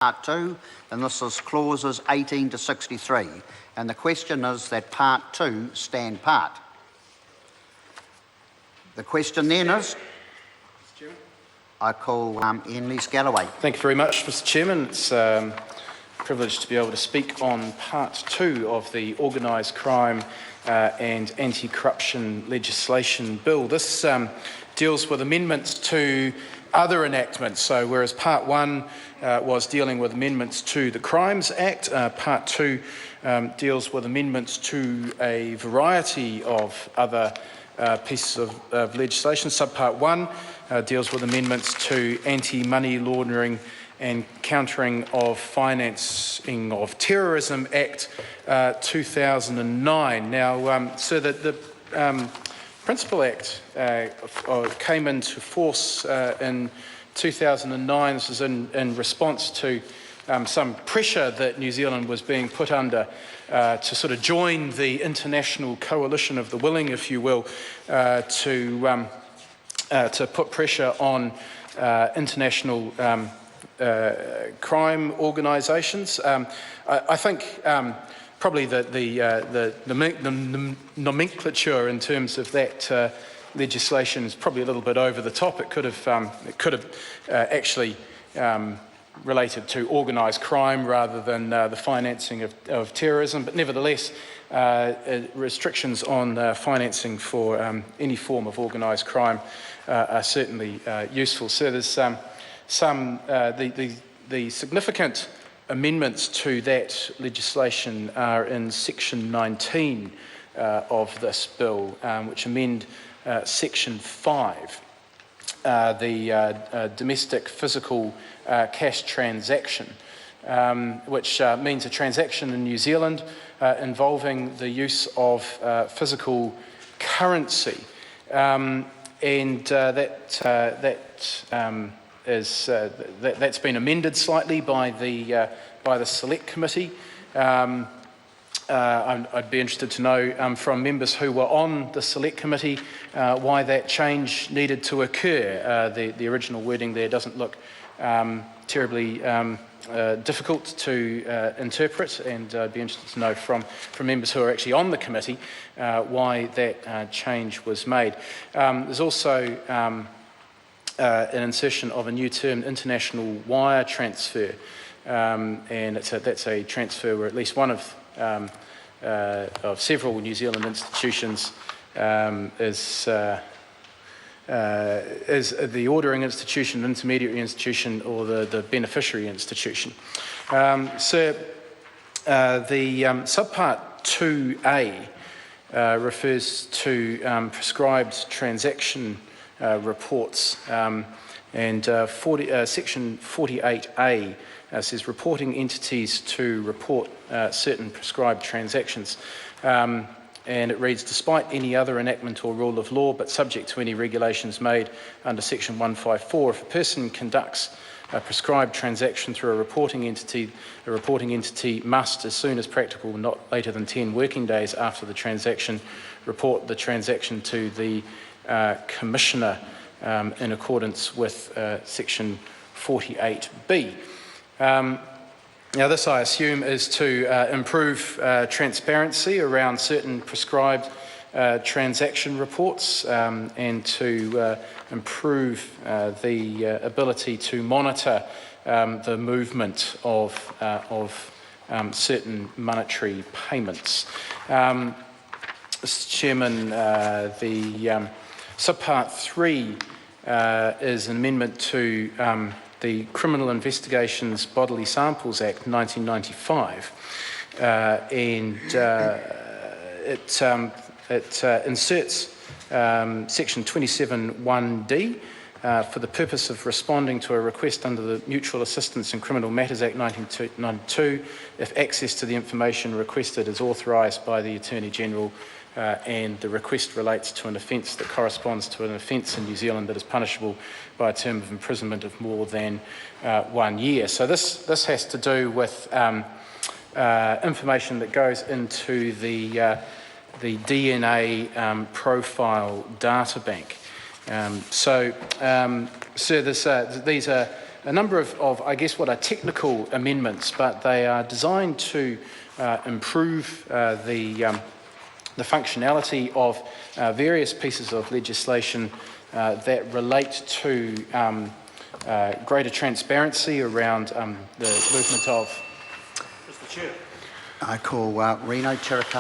Part 2, and this is clauses 18 to 63. And the question is that Part 2 stand part. The question then is, I call Ian Lees-Galloway. Thank you very much, Mr. Chairman. It's a privilege to be able to speak on Part 2 of the Organised Crime and Anti-Corruption Legislation Bill. This deals with amendments to other enactments. So whereas Part 1 was dealing with amendments to the Crimes Act, Part 2 deals with amendments to a variety of other pieces of legislation. Subpart 1 deals with amendments to Anti-Money Laundering and Countering of Financing of Terrorism Act 2009. Now, so that the Principal Act came into force in 2009. This is in response to some pressure that New Zealand was being put under to sort of join the international coalition of the willing, if you will, to put pressure on international crime organisations. I think probably the nomenclature in terms of that legislation is probably a little bit over the top. It could have actually related to organised crime rather than the financing of terrorism, but nevertheless, restrictions on financing for any form of organised crime are certainly useful. So there's the significant amendments to that legislation are in Section 19 of this bill, which amend Section 5, the domestic physical cash transaction, which means a transaction in New Zealand involving the use of physical currency, and that's been amended slightly by the Select Committee. I'd be interested to know from members who were on the Select Committee why that change needed to occur. The original wording there doesn't look terribly difficult to interpret, and I'd be interested to know from members who are actually on the committee why that change was made. There's also an insertion of a new term, international wire transfer, and that's a transfer where at least one of several New Zealand institutions is the ordering institution, intermediary institution, or the beneficiary institution. So the subpart 2A refers to prescribed transaction reports, and Section 48A says reporting entities to report certain prescribed transactions. And it reads, despite any other enactment or rule of law, but subject to any regulations made under Section 154, if a person conducts a prescribed transaction through a reporting entity must, as soon as practical, not later than 10 working days after the transaction, report the transaction to the Commissioner in accordance with Section 48B. Now this, I assume, is to improve transparency around certain prescribed transaction reports and to improve the ability to monitor the movement of certain monetary payments. Mr. Chairman, the subpart 3 is an amendment to the Criminal Investigations Bodily Samples Act 1995, and it inserts Section 27(1)(d) for the purpose of responding to a request under the Mutual Assistance in Criminal Matters Act 1992 if access to the information requested is authorised by the Attorney-General and the request relates to an offence that corresponds to an offence in New Zealand that is punishable by a term of imprisonment of more than 1 year. So this has to do with information that goes into the DNA profile data bank. So these are a number of, I guess, what are technical amendments, but they are designed to improve the functionality of various pieces of legislation that relate to greater transparency around the movement of... Mr. Chair. I call Reno Tiraka